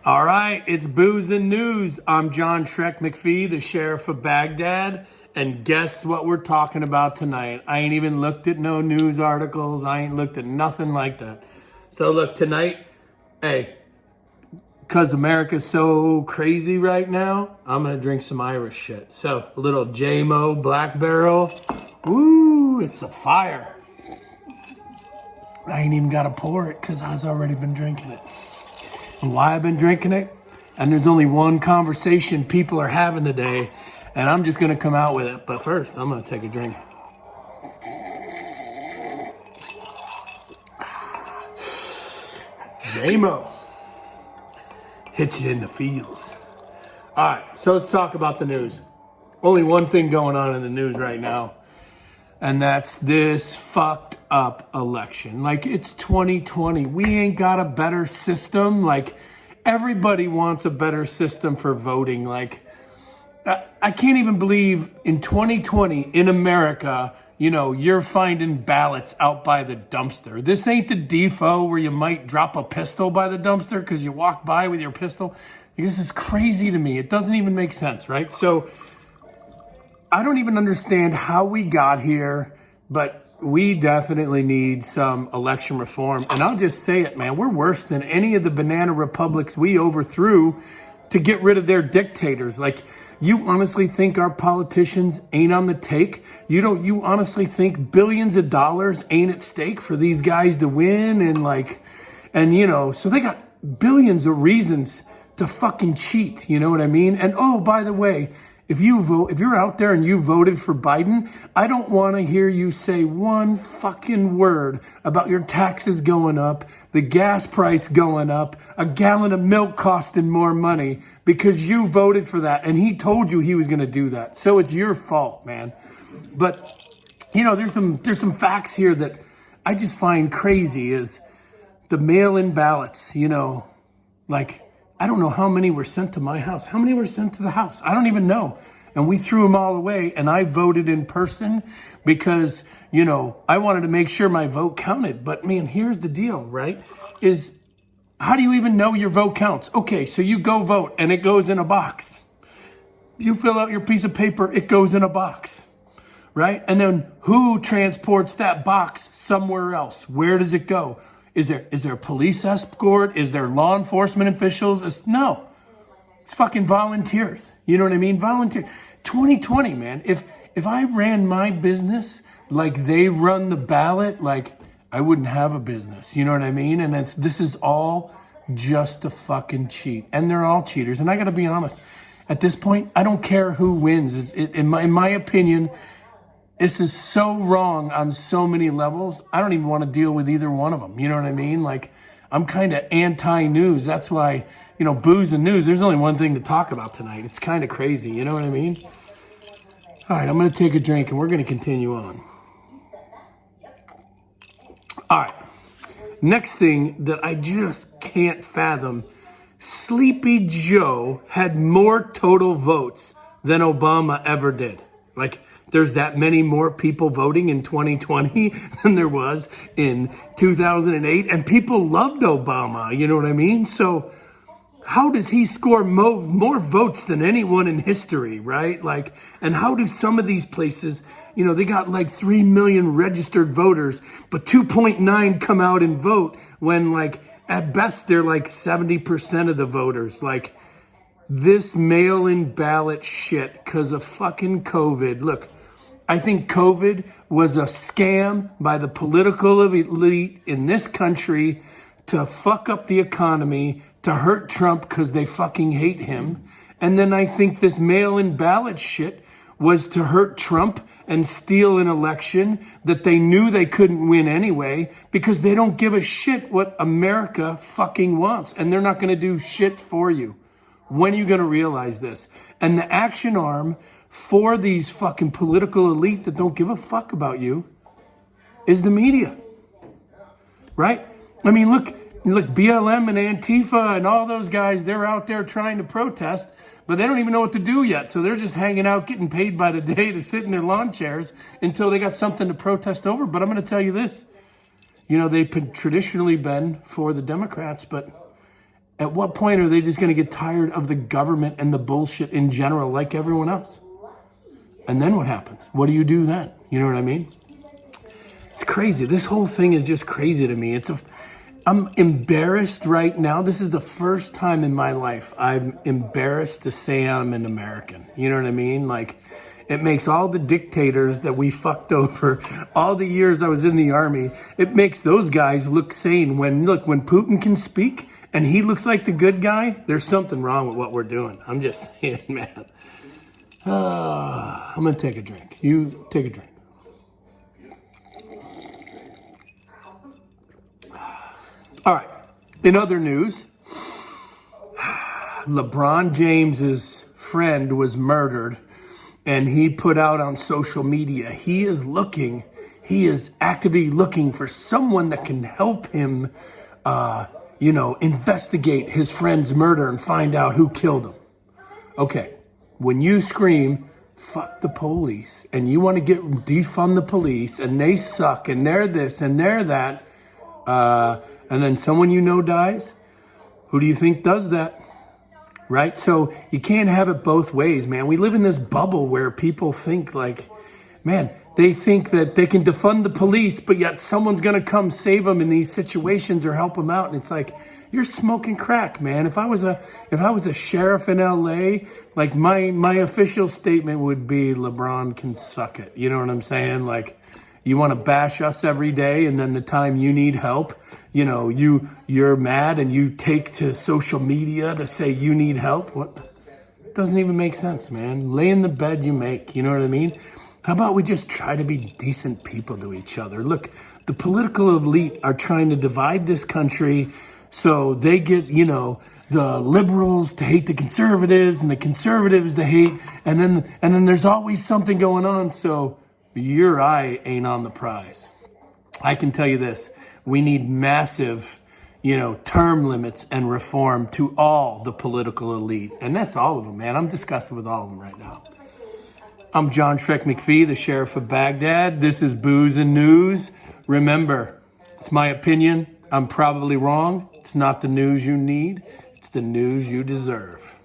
All right, it's Booze and News. I'm John Shrek McPhee, the Sheriff of Baghdad. And guess what we're talking about tonight? I ain't even looked at no news articles. I ain't looked at nothing like that. So look, tonight, hey, because America's so crazy right now, I'm going to drink some Irish shit. So a little J-Mo Black Barrel. Ooh, it's a fire. I ain't even got to pour it because I've already been drinking it. And why I've been drinking it? And there's only one conversation people are having today, and I'm just going to come out with it. But first, I'm going to take a drink. J-Mo. Hits you in the feels. All right, so let's talk about the news. Only one thing going on in the news right now, and that's this fucked up election. Like, it's 2020. We ain't got a better system. Like, everybody wants a better system for voting. Like, I can't even believe in 2020 in America, you know, you're finding ballots out by the dumpster. This ain't the defo where you might drop a pistol by the dumpster because you walk by with your pistol. This is crazy to me. It doesn't even make sense, right? So I don't even understand how we got here, but we definitely need some election reform. And I'll just say it, man, we're worse than any of the banana republics we overthrew to get rid of their dictators. Like, you honestly think our politicians ain't on the take? You honestly think billions of dollars ain't at stake for these guys to win? And you know, so they got billions of reasons to fucking cheat. You know what I mean? And oh, by the way, if you're out there and you voted for Biden, I don't want to hear you say one fucking word about your taxes going up, the gas price going up, a gallon of milk costing more money because you voted for that and he told you he was going to do that. So it's your fault, man. But you know, there's some facts here that I just find crazy is the mail-in ballots, you know, like, I don't know how many were sent to my house. How many were sent to the house? I don't even know. And we threw them all away. And I voted in person because, you know, I wanted to make sure my vote counted. But man, here's the deal, right? Is how do you even know your vote counts? Okay, so you go vote and it goes in a box. You fill out your piece of paper, it goes in a box, right? And then who transports that box somewhere else? Where does it go? Is there a police escort? Is there law enforcement officials? No, it's fucking volunteers. You know what I mean? Volunteer. 2020, man. If I ran my business like they run the ballot, like I wouldn't have a business. You know what I mean? And this is all just a fucking cheat. And they're all cheaters. And I got to be honest. At this point, I don't care who wins. In my opinion, this is so wrong on so many levels. I don't even want to deal with either one of them. You know what I mean? Like, I'm kind of anti-news. That's why, you know, booze and news, there's only one thing to talk about tonight. It's kind of crazy. You know what I mean? All right, I'm going to take a drink and we're going to continue on. All right. Next thing that I just can't fathom, Sleepy Joe had more total votes than Obama ever did. Like, there's that many more people voting in 2020 than there was in 2008. And people loved Obama, you know what I mean? So how does he score more votes than anyone in history, right? Like, and how do some of these places, you know, they got like 3 million registered voters, but 2.9 come out and vote when, like, at best, they're like 70% of the voters. Like, this mail-in ballot shit because of fucking COVID. Look, I think COVID was a scam by the political elite in this country to fuck up the economy, to hurt Trump because they fucking hate him. And then I think this mail-in ballot shit was to hurt Trump and steal an election that they knew they couldn't win anyway because they don't give a shit what America fucking wants. And they're not going to do shit for you. When are you going to realize this? And the action arm for these fucking political elite that don't give a fuck about you is the media, right? I mean, look, BLM and Antifa and all those guys, they're out there trying to protest, but they don't even know what to do yet. So they're just hanging out, getting paid by the day to sit in their lawn chairs until they got something to protest over. But I'm going to tell you this, you know, they've traditionally been for the Democrats, but At what point are they just going to get tired of the government and the bullshit in general like everyone else? And then what happens? What do you do then? You know what I mean? It's crazy. This whole thing is just crazy to me. I'm embarrassed right now. This is the first time in my life I'm embarrassed to say I'm an American. You know what I mean? Like, it makes all the dictators that we fucked over all the years I was in the army, it makes those guys look sane. When Putin can speak and he looks like the good guy, there's something wrong with what we're doing. I'm just saying, man. I'm going to take a drink. You take a drink. All right. In other news, LeBron James's friend was murdered, and he put out on social media, he is actively looking for someone that can help him, investigate his friend's murder and find out who killed him. Okay. When you scream, fuck the police, and you want to defund the police, and they suck, and they're this, and they're that, and then someone you know dies, who do you think does that? Right? So you can't have it both ways, man. We live in this bubble where people think like, man, they think that they can defund the police, but yet someone's going to come save them in these situations or help them out. And it's like, you're smoking crack, man. If I was a sheriff in LA, like my official statement would be LeBron can suck it. You know what I'm saying? Like, you want to bash us every day, and then the time you need help, you're mad and you take to social media to say you need help. What? Doesn't even make sense, man. Lay in the bed you make. You know what I mean? How about we just try to be decent people to each other? Look, the political elite are trying to divide this country. So they get, the liberals to hate the conservatives and the conservatives to hate. And then there's always something going on. So your eye ain't on the prize. I can tell you this. We need massive, term limits and reform to all the political elite. And that's all of them, man. I'm disgusted with all of them right now. I'm John Shrek McPhee, the Sheriff of Baghdad. This is Booze and News. Remember, it's my opinion. I'm probably wrong. It's not the news you need. It's the news you deserve.